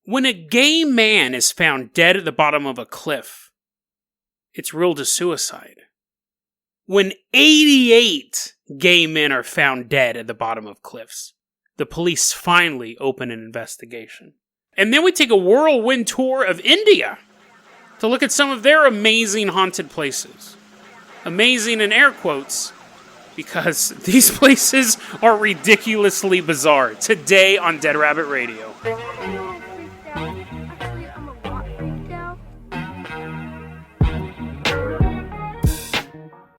When a gay man is found dead at the bottom of a cliff, it's ruled a suicide. When 88 gay men are found dead at the bottom of cliffs, the police finally open an investigation. And then we take a whirlwind tour of India to look at some of their amazing haunted places. Amazing in air quotes, because these places are ridiculously bizarre. Today on Dead Rabbit Radio.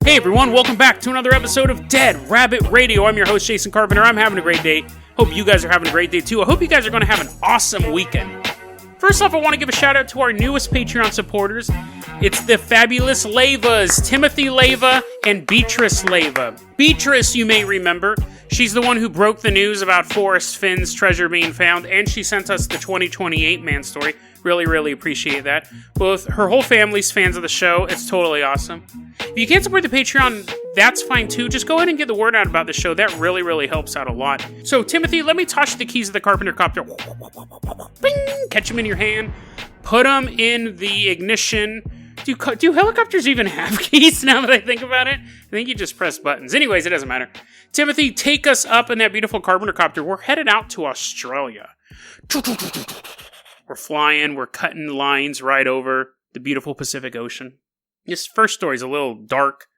Hey everyone, welcome back to another episode of Dead Rabbit Radio. I'm your host, Jason Carpenter. I'm having a great day. Hope you guys are having a great day too. I hope you guys are going to have an awesome weekend. First off, I want to give a shout out to our newest Patreon supporters. It's the fabulous Lavas, Timothy Lava and Beatrice Lava. Beatrice, you may remember, she's the one who broke the news about Forrest Finn's treasure being found, and she sent us the 2028 man story. Really, really appreciate that. Both her whole family's fans of the show. It's totally awesome. If you can't support the Patreon, that's fine too. Just go ahead and get the word out about the show. That really, really helps out a lot. So, Timothy, let me toss you the keys of the Carpenter Copter. Bing! Catch them in your hand. Put them in the ignition. Do helicopters even have keys now that I think about it? I think you just press buttons. Anyways, it doesn't matter. Timothy, take us up in that beautiful Carpenter Copter. We're headed out to Australia. We're flying, we're cutting lines right over the beautiful Pacific Ocean. This first story is a little dark.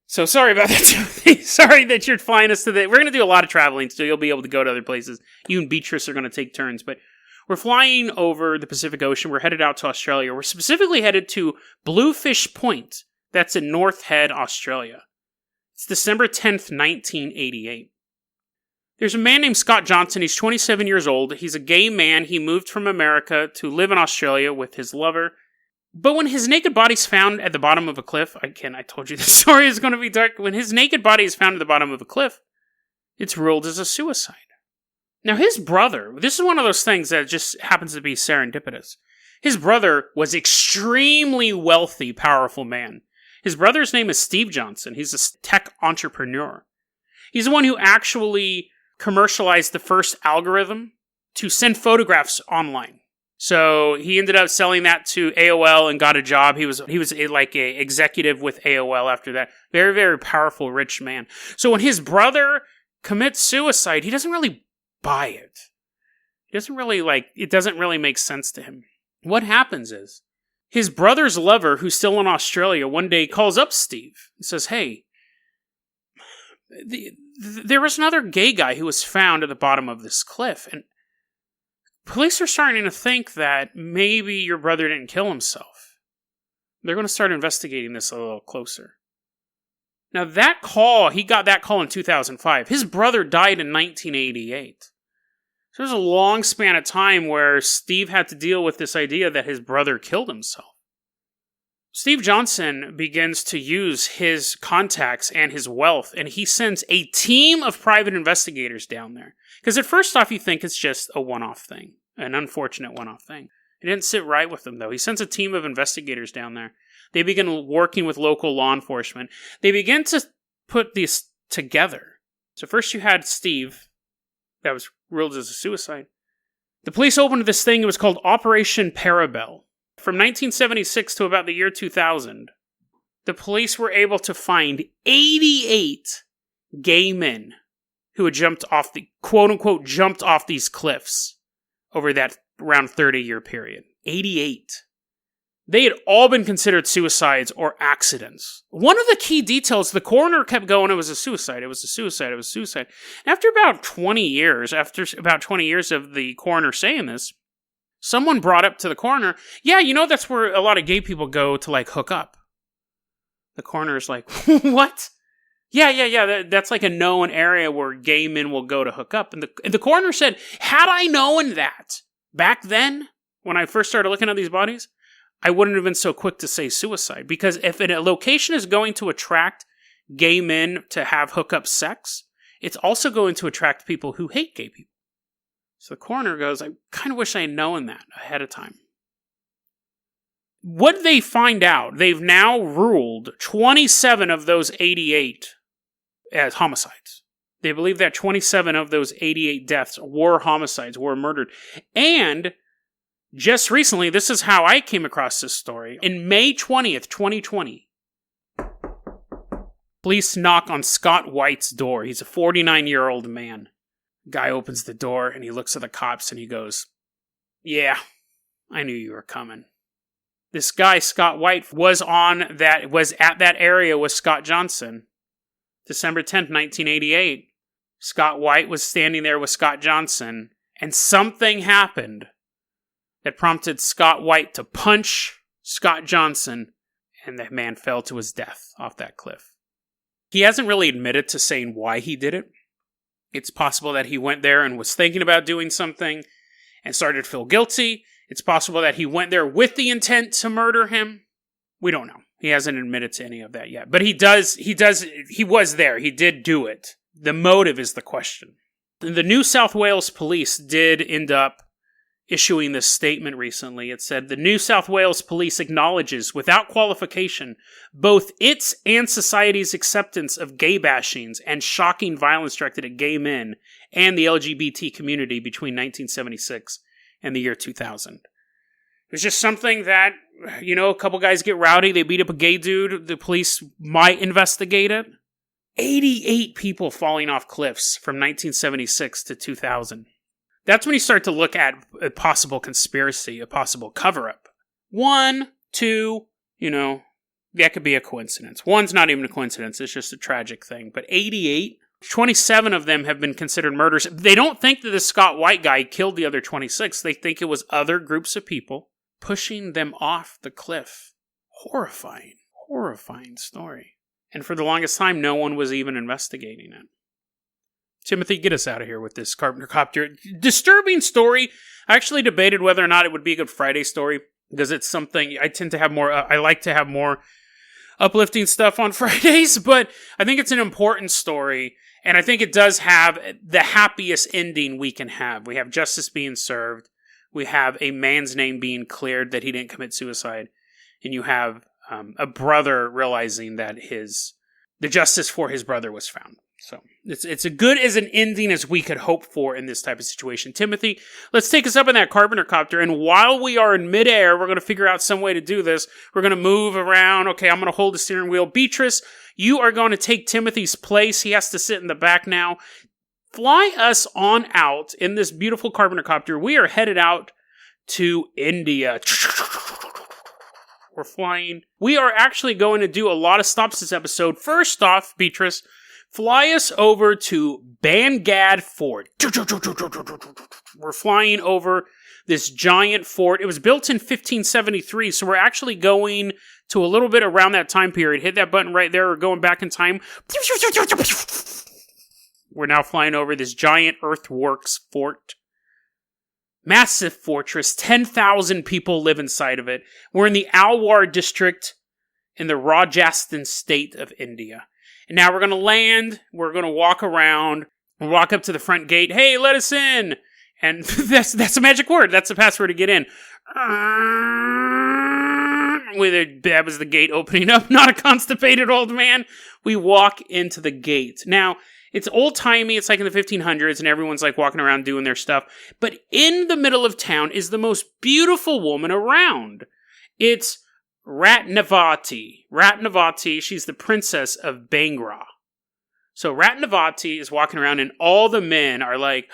So sorry about that, Timothy. Sorry that you're flying us to the... We're going to do a lot of traveling, so you'll be able to go to other places. You and Beatrice are going to take turns, but we're flying over the Pacific Ocean. We're headed out to Australia. We're specifically headed to Bluefish Point. That's in North Head, Australia. It's December 10th, 1988. There's a man named Scott Johnson. He's 27 years old. He's a gay man. He moved from America to live in Australia with his lover. But when his naked body's found at the bottom of a cliff, I told you this story is going to be dark. When his naked body is found at the bottom of a cliff, it's ruled as a suicide. Now his brother, this is one of those things that just happens to be serendipitous. His brother was extremely wealthy, powerful man. His brother's name is Steve Johnson. He's a tech entrepreneur. He's the one who actually commercialized the first algorithm to send photographs online. So he ended up selling that to AOL and got a job. He was like a executive with AOL after that. Very, very powerful, rich man. So when his brother commits suicide, he doesn't really buy it. It doesn't really make sense to him. What happens is his brother's lover, who's still in Australia, one day calls up Steve and says, "Hey, there was another gay guy who was found at the bottom of this cliff, and police are starting to think that maybe your brother didn't kill himself. They're going to start investigating this a little closer." Now he got that call in 2005. His brother died in 1988. So there's a long span of time where Steve had to deal with this idea that his brother killed himself. Steve Johnson begins to use his contacts and his wealth, and he sends a team of private investigators down there. Because at first off, you think it's just a one-off thing, an unfortunate one-off thing. It didn't sit right with him, though. He sends a team of investigators down there. They begin working with local law enforcement. They begin to put this together. So first you had Steve, that was ruled as a suicide. The police opened this thing, it was called Operation Parabel. From 1976 to about the year 2000, the police were able to find 88 gay men who had jumped off quote-unquote jumped off these cliffs over that around 30-year period. 88. They had all been considered suicides or accidents. One of the key details, the coroner kept going, it was a suicide, it was a suicide, it was a suicide. And after about 20 years of the coroner saying this, someone brought up to the coroner, "Yeah, that's where a lot of gay people go to, hook up." The coroner's like, "What?" Yeah, that's like a known area where gay men will go to hook up. And the coroner said, "Had I known that back then, when I first started looking at these bodies, I wouldn't have been so quick to say suicide. Because if a location is going to attract gay men to have hookup sex, it's also going to attract people who hate gay people." So the coroner goes, "I kind of wish I had known that ahead of time." What did they find out? They've now ruled 27 of those 88 as homicides. They believe that 27 of those 88 deaths were homicides, were murdered. And just recently, this is how I came across this story. In May 20th, 2020, police knock on Scott White's door. He's a 49-year-old man. Guy opens the door and he looks at the cops and he goes, "Yeah, I knew you were coming." This guy, Scott White, was at that area with Scott Johnson. December 10th, 1988. Scott White was standing there with Scott Johnson, and something happened that prompted Scott White to punch Scott Johnson, and the man fell to his death off that cliff. He hasn't really admitted to saying why he did it. It's possible that he went there and was thinking about doing something and started to feel guilty. It's possible that he went there with the intent to murder him. We don't know. He hasn't admitted to any of that yet. But he was there. He did do it. The motive is the question. The New South Wales police did end up issuing this statement recently. It said, "The New South Wales police acknowledges, without qualification, both its and society's acceptance of gay bashings and shocking violence directed at gay men and the LGBT community between 1976 and the year 2000. It was just something that, a couple guys get rowdy, they beat up a gay dude, the police might investigate it. 88 people falling off cliffs from 1976 to 2000. That's when you start to look at a possible conspiracy, a possible cover-up. 1, 2, that could be a coincidence. 1's not even a coincidence, it's just a tragic thing. But 88, 27 of them have been considered murders. They don't think that the Scott White guy killed the other 26. They think it was other groups of people pushing them off the cliff. Horrifying story. And for the longest time, no one was even investigating it. Timothy, get us out of here with this Carpenter Copter. Disturbing story. I actually debated whether or not it would be a Good Friday story, because it's something I tend to have more, I like to have more uplifting stuff on Fridays, but I think it's an important story, and I think it does have the happiest ending we can have. We have justice being served, we have a man's name being cleared that he didn't commit suicide, and you have a brother realizing that the justice for his brother was found. So it's as good as an ending as we could hope for in this type of situation. Timothy, let's take us up in that Carpenter Copter, and while we are in midair, we're going to figure out some way to do this. We're going to move around. Okay, I'm going to hold the steering wheel. Beatrice, you are going to take Timothy's place. He has to sit in the back now. Fly us on out in this beautiful Carpenter Copter. We are headed out to India. We're flying. We are actually going to do a lot of stops this episode. First off, Beatrice, fly us over to Bhangarh Fort. We're flying over this giant fort. It was built in 1573, so we're actually going to a little bit around that time period. Hit that button right there. We're going back in time. We're now flying over this giant earthworks fort. Massive fortress. 10,000 people live inside of it. We're in the Alwar district in the Rajasthan state of India. And now we're going to land, we're going to walk around, we'll walk up to the front gate, "Hey, let us in!" And that's a magic word, that's the password to get in. That was the gate opening up, not a constipated old man. We walk into the gate. Now, it's old-timey, it's like in the 1500s, and everyone's like walking around doing their stuff. But in the middle of town is the most beautiful woman around. It's Ratnavati. Ratnavati, she's the princess of Bhangarh. So Ratnavati is walking around, and all the men are like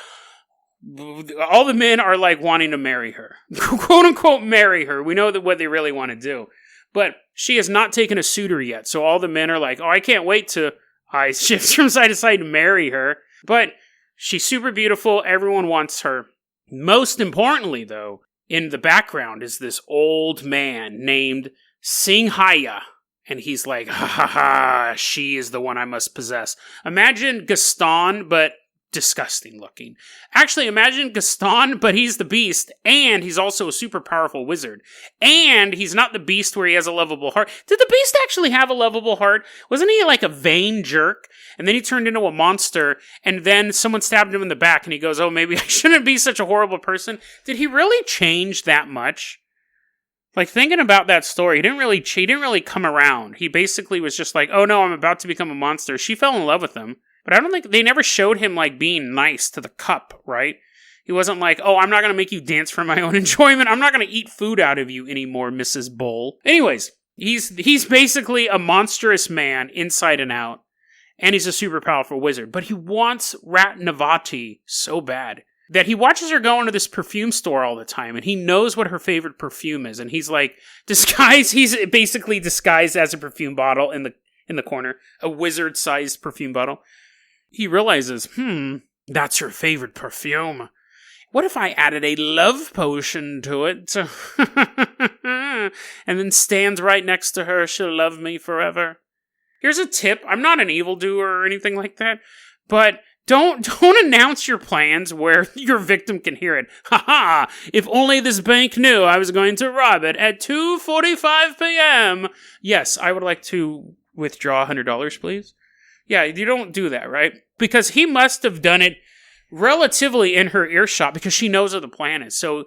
wanting to marry her. Quote unquote marry her. We know that what they really want to do. But she has not taken a suitor yet. So all the men are like, "Oh, I can't wait to eyes shift from side to side to marry her." But she's super beautiful. Everyone wants her. Most importantly, though, in the background is this old man named Singhaya. And he's like, "Ha ha ha, she is the one I must possess." Imagine Gaston, but disgusting looking. Actually, imagine Gaston, but he's the beast, and he's also a super powerful wizard. And he's not the beast where he has a lovable heart. Did the beast actually have a lovable heart? Wasn't he like a vain jerk? And then he turned into a monster, and then someone stabbed him in the back, and he goes, "Oh, maybe I shouldn't be such a horrible person." Did he really change that much? Like, thinking about that story, he didn't really come around. He basically was just like, "Oh no, I'm about to become a monster." She fell in love with him. But I don't think they never showed him, like, being nice to the cup, right? He wasn't like, oh, I'm not going to make you dance for my own enjoyment. I'm not going to eat food out of you anymore, Mrs. Bull. Anyways, he's basically a monstrous man inside and out. And he's a super powerful wizard. But he wants Ratnavati so bad that he watches her go into this perfume store all the time. And he knows what her favorite perfume is. And he's like, he's basically disguised as a perfume bottle in the corner. A wizard-sized perfume bottle. He realizes, that's her favorite perfume. What if I added a love potion to it? And then stands right next to her. She'll love me forever. Here's a tip. I'm not an evildoer or anything like that, but don't announce your plans where your victim can hear it. Haha! If only this bank knew I was going to rob it at 2:45 p.m. Yes, I would like to withdraw $100, please. Yeah, you don't do that, right? Because he must have done it relatively in her earshot because she knows what the plan is. So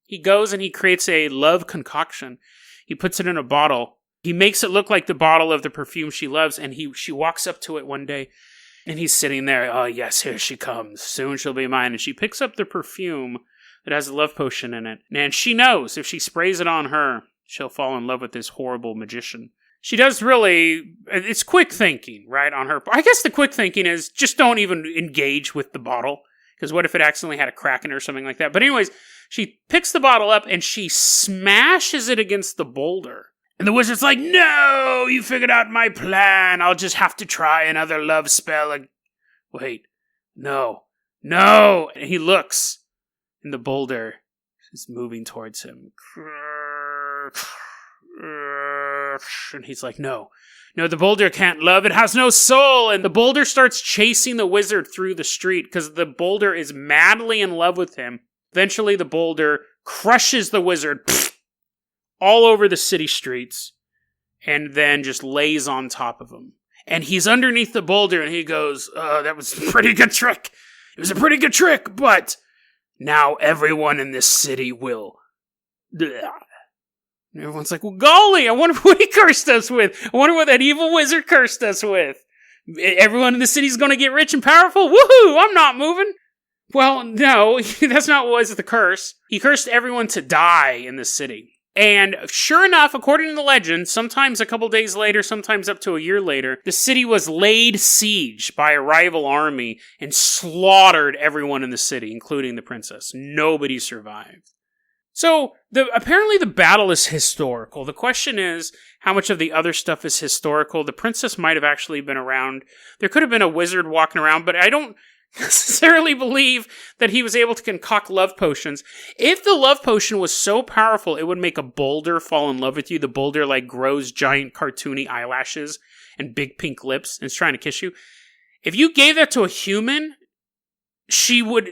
he goes and he creates a love concoction. He puts it in a bottle. He makes it look like the bottle of the perfume she loves, and she walks up to it one day, and he's sitting there. Oh, yes, here she comes. Soon she'll be mine. And she picks up the perfume that has a love potion in it. And she knows if she sprays it on her, she'll fall in love with this horrible magician. She does it's quick thinking, right, on her part. I guess the quick thinking is just don't even engage with the bottle, because what if it accidentally had a crack in it or something like that? But anyways, she picks the bottle up, and she smashes it against the boulder. And the wizard's like, no, you figured out my plan. I'll just have to try another love spell. Wait, no. And he looks, and the boulder is moving towards him. And he's like, no, the boulder can't love. It has no soul. And the boulder starts chasing the wizard through the street because the boulder is madly in love with him. Eventually, the boulder crushes the wizard all over the city streets, and then just lays on top of him. And he's underneath the boulder, and he goes, oh, that was a pretty good trick. It was a pretty good trick, but now everyone in this city will. And everyone's like, well, golly, I wonder what he cursed us with. I wonder what that evil wizard cursed us with. Everyone in the city's going to get rich and powerful? Woohoo, I'm not moving. Well, no, that's not what was the curse. He cursed everyone to die in the city. And sure enough, according to the legend, sometimes a couple days later, sometimes up to a year later, the city was laid siege by a rival army and slaughtered everyone in the city, including the princess. Nobody survived. So, apparently the battle is historical. The question is, how much of the other stuff is historical? The princess might have actually been around. There could have been a wizard walking around, but I don't necessarily believe that he was able to concoct love potions. If the love potion was so powerful, it would make a boulder fall in love with you. The boulder, like, grows giant cartoony eyelashes and big pink lips and is trying to kiss you. If you gave that to a human, she would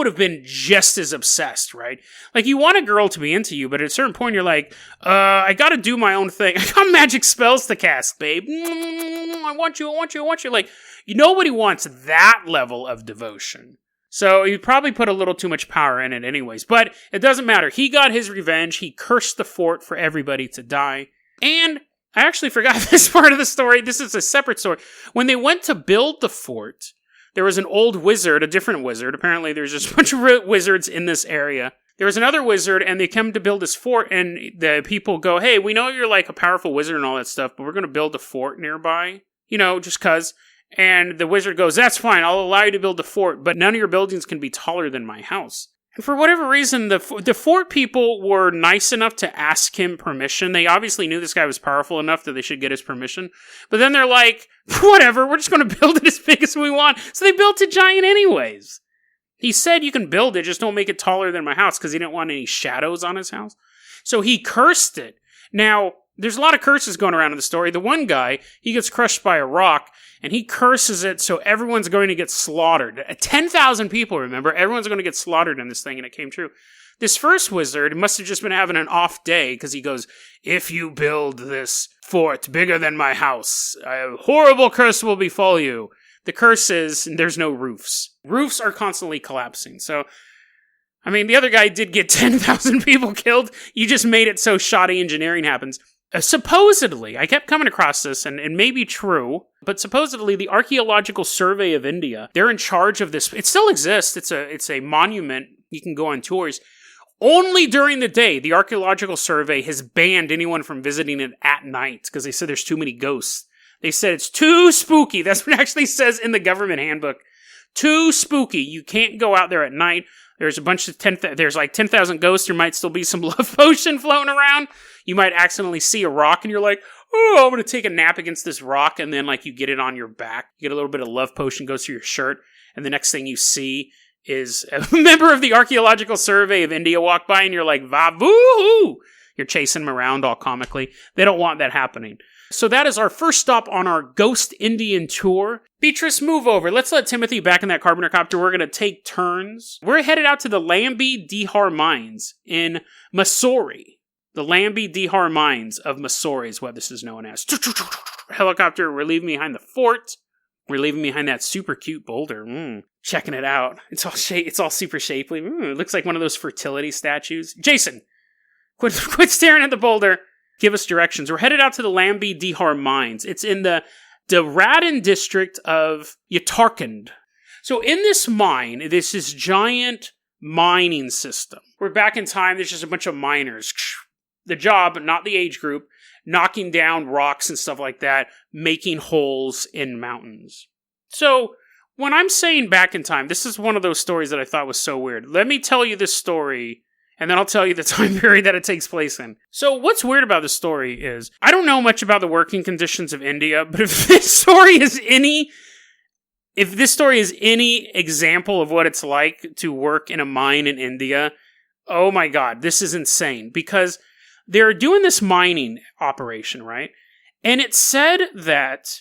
have been just as obsessed, right? Like, you want a girl to be into you, but at a certain point you're like, I gotta do my own thing. I got magic spells to cast, babe. I want you. Like, nobody wants that level of devotion. So he probably put a little too much power in it anyways. But it doesn't matter. He got his revenge. He cursed the fort for everybody to die. And I actually forgot this part of the story. This is a separate story. When they went to build the fort, there was an old wizard, a different wizard. Apparently there's just a bunch of wizards in this area. There was another wizard, and they came to build this fort, and the people go, hey, we know you're like a powerful wizard and all that stuff, but we're going to build a fort nearby. You know, just cuz. And the wizard goes, that's fine, I'll allow you to build a fort, but none of your buildings can be taller than my house. And for whatever reason, the fort people were nice enough to ask him permission. They obviously knew this guy was powerful enough that they should get his permission. But then they're like, whatever, we're just going to build it as big as we want. So they built it giant anyways. He said you can build it, just don't make it taller than my house, because he didn't want any shadows on his house. So he cursed it. Now, there's a lot of curses going around in the story. The one guy, he gets crushed by a rock, and he curses it so everyone's going to get slaughtered. 10,000 people, remember? Everyone's going to get slaughtered in this thing, and it came true. This first wizard must have just been having an off day, because he goes, if you build this fort bigger than my house, a horrible curse will befall you. The curse is, there's no roofs. Roofs are constantly collapsing, so I mean, the other guy did get 10,000 people killed. You just made it so shoddy engineering happens. Supposedly, I kept coming across this, and it may be true, but supposedly the Archaeological Survey of India, they're in charge of this. It still exists. It's a monument. You can go on tours. Only during the day, the Archaeological Survey has banned anyone from visiting it at night because they said there's too many ghosts. They said it's too spooky. That's what it actually says in the government handbook. Too spooky. You can't go out there at night. There's a bunch of there's like 10,000 ghosts. There might still be some love potion floating around. You might accidentally see a rock and you're like, oh, I'm going to take a nap against this rock. And then like you get it on your back. You get a little bit of love potion goes through your shirt. And the next thing you see is a member of the Archaeological Survey of India walk by and you're like, va-voo-hoo! You're chasing them around all comically. They don't want that happening. So that is our first stop on our Ghost Indian tour. Beatrice, move over. Let's let Timothy back in that carpenter copter. We're going to take turns. We're headed out to the Lambie Dihar Mines in Mussoorie. The Lambie Dihar Mines of Mussoorie is what this is known as. Helicopter, we're leaving behind the fort. We're leaving behind that super cute boulder. Checking it out. It's all super shapely. It looks like one of those fertility statues. Jason, quit staring at the boulder. Give us directions. We're headed out to the Lambie Dihar Mines. It's in the Radin district of Uttarakhand. So in this mine, this giant mining system. We're back in time. There's just a bunch of miners. The job, not the age group, knocking down rocks and stuff like that, making holes in mountains. So when I'm saying back in time, this is one of those stories that I thought was so weird. Let me tell you this story, and then I'll tell you the time period that it takes place in. So what's weird about this story is, I don't know much about the working conditions of India, but if this story is any example of what it's like to work in a mine in India, oh my god, this is insane. Because they're doing this mining operation, right? And it said that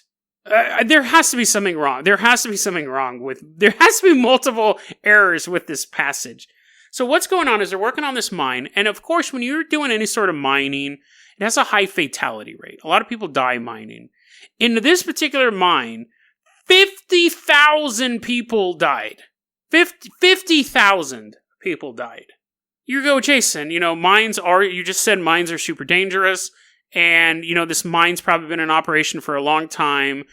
there has to be something wrong. There has to be multiple errors with this passage. So what's going on is they're working on this mine, and of course, when you're doing any sort of mining, it has a high fatality rate. A lot of people die mining. In this particular mine, 50,000 people died. 50,000 people died. You go, Jason, you just said mines are super dangerous, and, this mine's probably been in operation for a long time,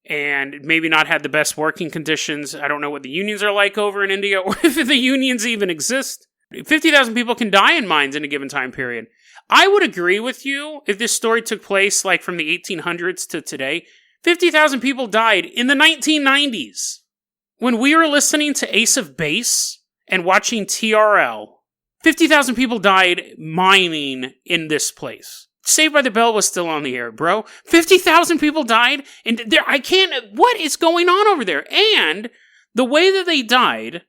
and maybe not had the best working conditions. I don't know what the unions are like over in India, or if the unions even exist. 50,000 people can die in mines in a given time period. I would agree with you if this story took place like from the 1800s to today. 50,000 people died in the 1990s. When we were listening to Ace of Base and watching TRL, 50,000 people died mining in this place. Saved by the Bell was still on the air, bro. 50,000 people died, and what is going on over there? And the way that they died,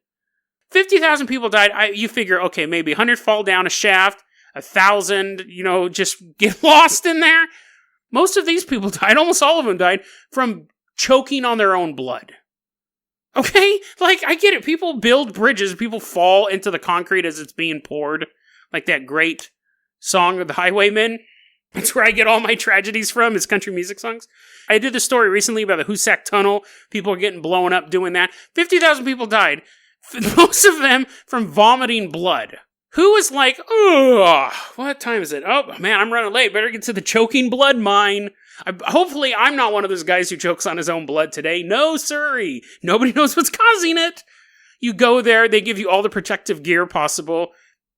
50,000 people died, you figure, okay, maybe 100 fall down a shaft, 1,000, just get lost in there. Most of these people died, almost all of them died, from choking on their own blood. Okay? I get it. People build bridges, people fall into the concrete as it's being poured. Like that great song of the Highwaymen. That's where I get all my tragedies from, is country music songs. I did a story recently about the Hoosac Tunnel. People are getting blown up doing that. 50,000 people died. Most of them from vomiting blood. Who was like, ugh, what time is it? Oh, man, I'm running late. Better get to the choking blood mine. Hopefully, I'm not one of those guys who chokes on his own blood today. No, sirree. Nobody knows what's causing it. You go there. They give you all the protective gear possible.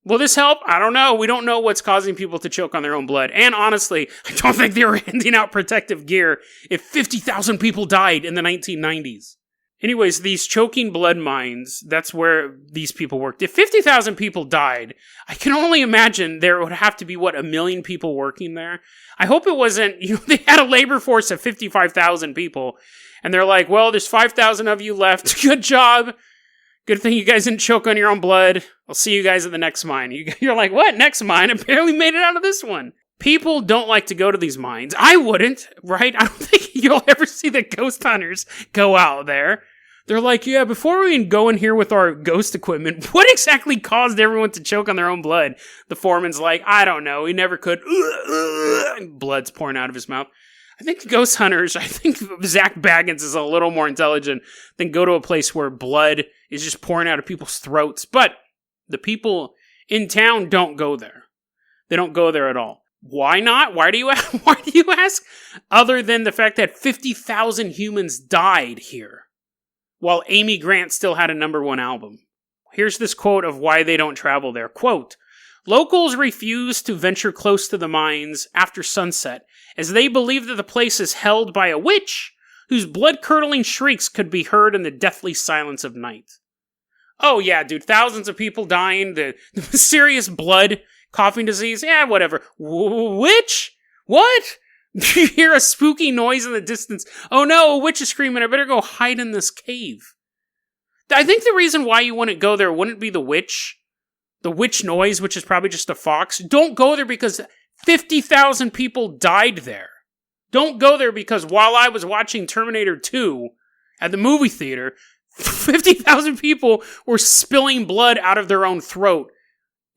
Will this help? I don't know. We don't know what's causing people to choke on their own blood. And honestly, I don't think they were handing out protective gear if 50,000 people died in the 1990s. Anyways, these choking blood mines, that's where these people worked. If 50,000 people died, I can only imagine there would have to be, 1 million people working there? I hope it wasn't, they had a labor force of 55,000 people, and they're like, well, there's 5,000 of you left. Good job. Good thing you guys didn't choke on your own blood. I'll see you guys at the next mine. You're like, what? Next mine? I barely made it out of this one. People don't like to go to these mines. I wouldn't, right? I don't think you'll ever see the ghost hunters go out there. They're like, yeah, before we even go in here with our ghost equipment, what exactly caused everyone to choke on their own blood? The foreman's like, I don't know. He never could. Blood's pouring out of his mouth. I think ghost hunters, I think Zach Baggins is a little more intelligent than go to a place where blood is just pouring out of people's throats. But the people in town don't go there. They don't go there at all. Why not? Why do you ask? Other than the fact that 50,000 humans died here, while Amy Grant still had a #1 album. Here's this quote of why they don't travel there. Quote, locals refuse to venture close to the mines after sunset, as they believe that the place is held by a witch whose blood-curdling shrieks could be heard in the deathly silence of night. Oh yeah, dude, thousands of people dying, the mysterious blood, coughing disease, yeah, whatever. Witch? What? You hear a spooky noise in the distance. Oh no, a witch is screaming, I better go hide in this cave. I think the reason why you wouldn't go there wouldn't be the witch noise, which is probably just a fox. Don't go there because 50,000 people died there. Don't go there because while I was watching Terminator 2 at the movie theater, 50,000 people were spilling blood out of their own throat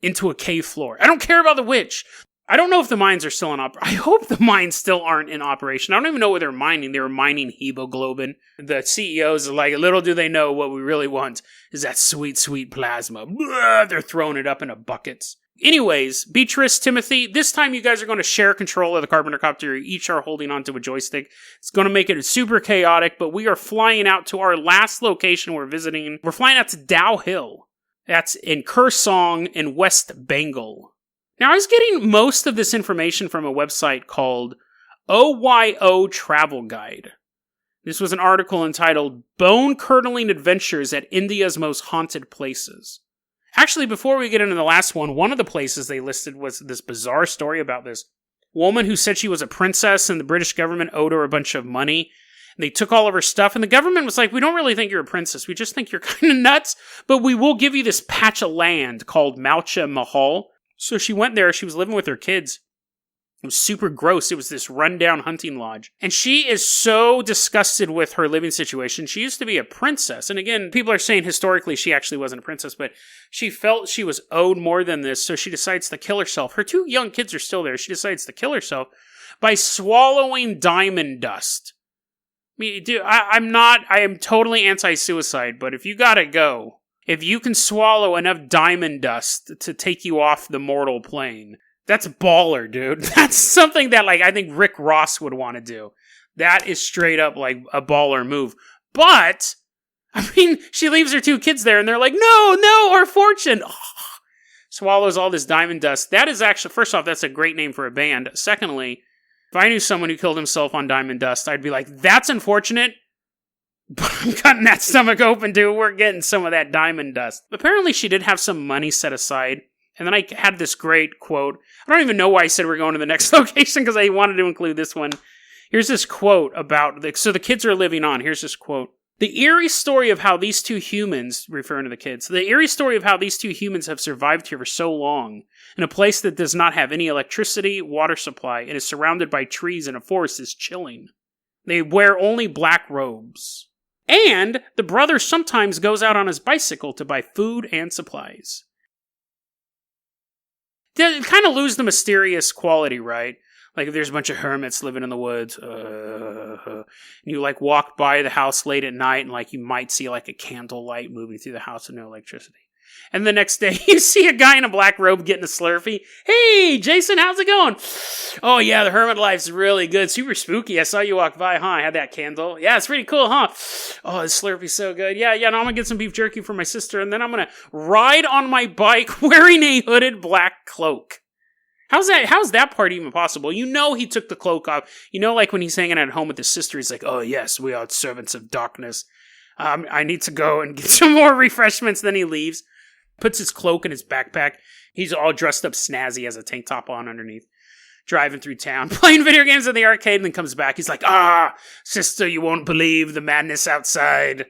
into a cave floor. I don't care about the witch. I don't know if the mines are still in operation. I hope the mines still aren't in operation. I don't even know what they're mining. They were mining hemoglobin. The CEOs are like, little do they know what we really want is that sweet, sweet plasma. Blah, they're throwing it up in a buckets. Anyways, Beatrice, Timothy, this time you guys are going to share control of the Carpenter Copter. You each are holding onto a joystick. It's going to make it super chaotic, but we are flying out to our last location we're visiting. We're flying out to Dow Hill. That's in Curdling in West Bengal. Now, I was getting most of this information from a website called OYO Travel Guide. This was an article entitled Bone-Curdling Adventures at India's Most Haunted Places. Actually, before we get into the last one of the places they listed was this bizarre story about this woman who said she was a princess and the British government owed her a bunch of money. And they took all of her stuff and the government was like, we don't really think you're a princess. We just think you're kind of nuts, but we will give you this patch of land called Malcha Mahal. So she went there. She was living with her kids. It was super gross. It was this rundown hunting lodge. And she is so disgusted with her living situation. She used to be a princess. And again, people are saying historically she actually wasn't a princess, but she felt she was owed more than this, so she decides to kill herself. Her 2 young kids are still there. She decides to kill herself by swallowing diamond dust. I mean, dude, I am totally anti-suicide, but if you gotta go, if you can swallow enough diamond dust to take you off the mortal plane, that's baller, dude. That's something that, like, I think Rick Ross would want to do. That is straight up, like, a baller move. But, I mean, she leaves her 2 kids there, and they're like, no, our fortune. Oh, swallows all this diamond dust. That is actually, first off, that's a great name for a band. Secondly, if I knew someone who killed himself on diamond dust, I'd be like, that's unfortunate, but I'm cutting that stomach open, dude. We're getting some of that diamond dust. Apparently, she did have some money set aside. And then I had this great quote. I don't even know why I said we're going to the next location because I wanted to include this one. Here's this quote about, so the kids are living on. Here's this quote. The eerie story of how these 2 humans, referring to the kids, the eerie story of how these 2 humans have survived here for so long in a place that does not have any electricity, water supply, and is surrounded by trees and a forest is chilling. They wear only black robes. And the brother sometimes goes out on his bicycle to buy food and supplies. They kind of lose the mysterious quality, right? Like if there's a bunch of hermits living in the woods, and you like walk by the house late at night and like you might see like a candlelight moving through the house with no electricity. And the next day you see a guy in a black robe getting a Slurpee. Hey, Jason, how's it going? Oh yeah, the hermit life's really good. Super spooky. I saw you walk by, huh? I had that candle. Yeah, it's pretty cool, huh? Oh, this Slurpee's so good. Yeah, no, I'm gonna get some beef jerky for my sister, and then I'm gonna ride on my bike wearing a hooded black cloak. How's that part even possible? You know he took the cloak off. You know, like when he's hanging at home with his sister, he's like, oh yes, we are servants of darkness. I need to go and get some more refreshments. Then he leaves. Puts his cloak in his backpack. He's all dressed up snazzy, has a tank top on underneath. Driving through town, playing video games at the arcade, and then comes back. He's like, sister, you won't believe the madness outside.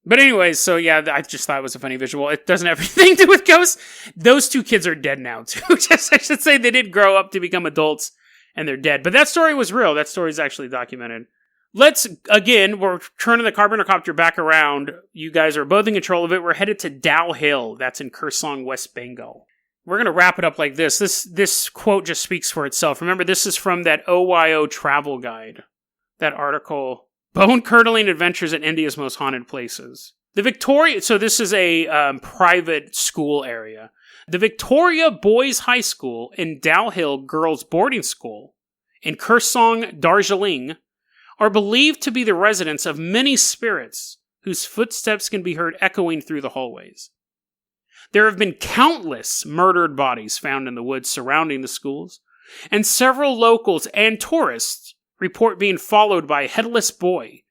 But anyways, so yeah, I just thought it was a funny visual. It doesn't have anything to do with ghosts. Those 2 kids are dead now, too. Just, I should say they did grow up to become adults, and they're dead. But that story was real. That story is actually documented. We're turning the Carpenter Copter back around. You guys are both in control of it. We're headed to Dow Hill. That's in Curdling, West Bengal. We're going to wrap it up like this. This quote just speaks for itself. Remember, this is from that OYO Travel Guide. That article, Bone-Curdling Adventures at India's Most Haunted Places. So this is a private school area. the Victoria Boys High School and Dow Hill Girls Boarding School in Curdling, Darjeeling, are believed to be the residence of many spirits whose footsteps can be heard echoing through the hallways. There have been countless murdered bodies found in the woods surrounding the schools, and several locals and tourists report being followed by a headless boy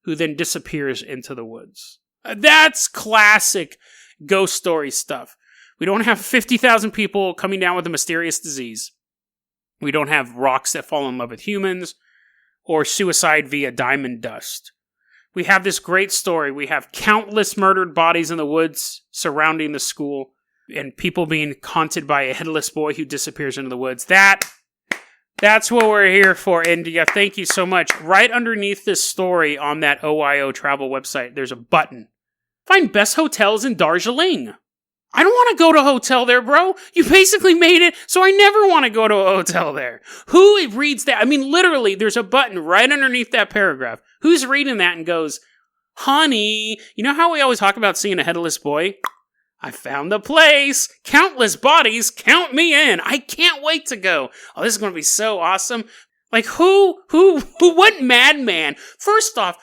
who then disappears into the woods. That's classic ghost story stuff. We don't have 50,000 people coming down with a mysterious disease. We don't have rocks that fall in love with humans or suicide via diamond dust. We have this great story. We have countless murdered bodies in the woods surrounding the school and people being haunted by a headless boy who disappears into the woods. That's what we're here for, India. Thank you so much. Right underneath this story on that OIO travel website, there's a button. Find best hotels in Darjeeling. I don't want to go to a hotel there, bro. You basically made it so I never want to go to a hotel there. Who reads that? I mean, literally, there's a button right underneath that paragraph. Who's reading that and goes, honey, you know how we always talk about seeing a headless boy? I found the place. Countless bodies. Count me in. I can't wait to go. Oh, this is going to be so awesome. Like, what madman? First off,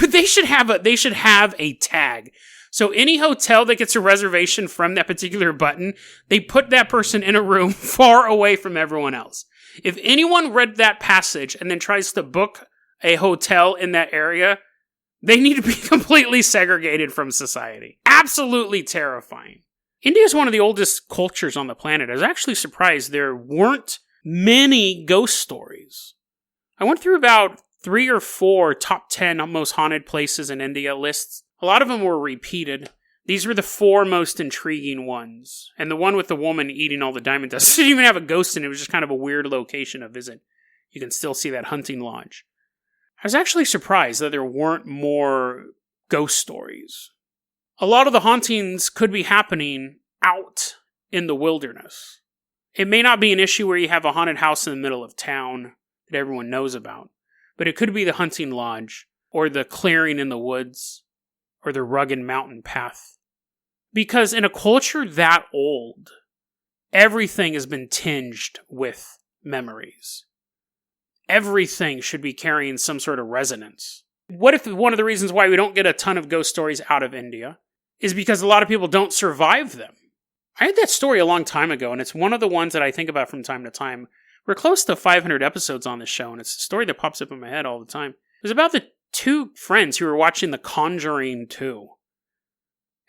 they should have a tag. So any hotel that gets a reservation from that particular button, they put that person in a room far away from everyone else. If anyone read that passage and then tries to book a hotel in that area, they need to be completely segregated from society. Absolutely terrifying. India is one of the oldest cultures on the planet. I was actually surprised there weren't many ghost stories. I went through about 3 or 4 top 10 most haunted places in India lists. A lot of them were repeated. These were the 4 most intriguing ones. And the one with the woman eating all the diamond dust didn't even have a ghost in it. It was just kind of a weird location to visit. You can still see that hunting lodge. I was actually surprised that there weren't more ghost stories. A lot of the hauntings could be happening out in the wilderness. It may not be an issue where you have a haunted house in the middle of town that everyone knows about, but it could be the hunting lodge, or the clearing in the woods, or the rugged mountain path. Because in a culture that old, everything has been tinged with memories. Everything should be carrying some sort of resonance. What if one of the reasons why we don't get a ton of ghost stories out of India is because a lot of people don't survive them? I had that story a long time ago, and it's one of the ones that I think about from time to time. We're close to 500 episodes on this show, and it's a story that pops up in my head all the time. It was about the 2 friends who were watching The Conjuring 2,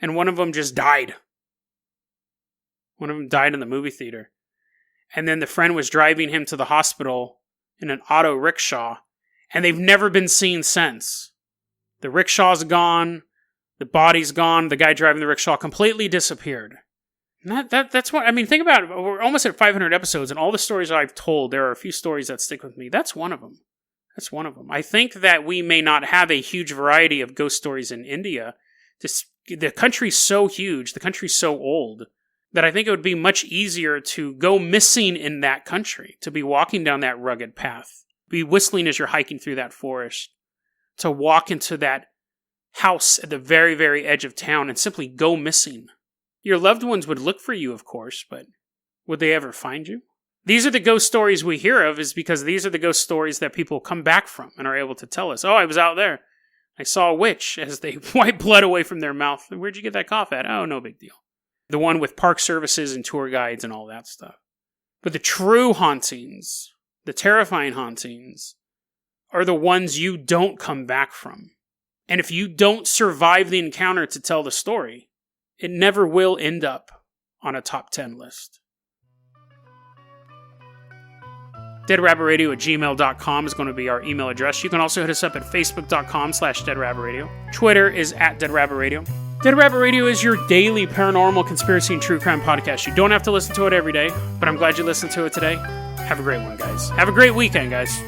and one of them just died. One of them died in the movie theater. And then the friend was driving him to the hospital in an auto rickshaw, and they've never been seen since. The rickshaw's gone, the body's gone, the guy driving the rickshaw completely disappeared. And that's what, I mean, think about it. We're almost at 500 episodes, and all the stories I've told, there are a few stories that stick with me. That's one of them. That's one of them. I think that we may not have a huge variety of ghost stories in India. The country's so huge, the country's so old, that I think it would be much easier to go missing in that country, to be walking down that rugged path, be whistling as you're hiking through that forest, to walk into that house at the very, very edge of town and simply go missing. Your loved ones would look for you, of course, but would they ever find you? These are the ghost stories we hear of, is because these are the ghost stories that people come back from and are able to tell us. Oh, I was out there. I saw a witch, as they wipe blood away from their mouth. Where'd you get that cough at? Oh, no big deal. The one with park services and tour guides and all that stuff. But the true hauntings, the terrifying hauntings, are the ones you don't come back from. And if you don't survive the encounter to tell the story, it never will end up on a top 10 list. deadrabbitradio@gmail.com is going to be our email address. You can also hit us up at facebook.com/deadrabbitradio. Twitter is @deadrabbitradio. Dead Rabbit Radio is your daily paranormal, conspiracy, and true crime podcast. You don't have to listen to it every day, but I'm glad you listened to it today. Have a great one, guys. Have a great weekend, guys.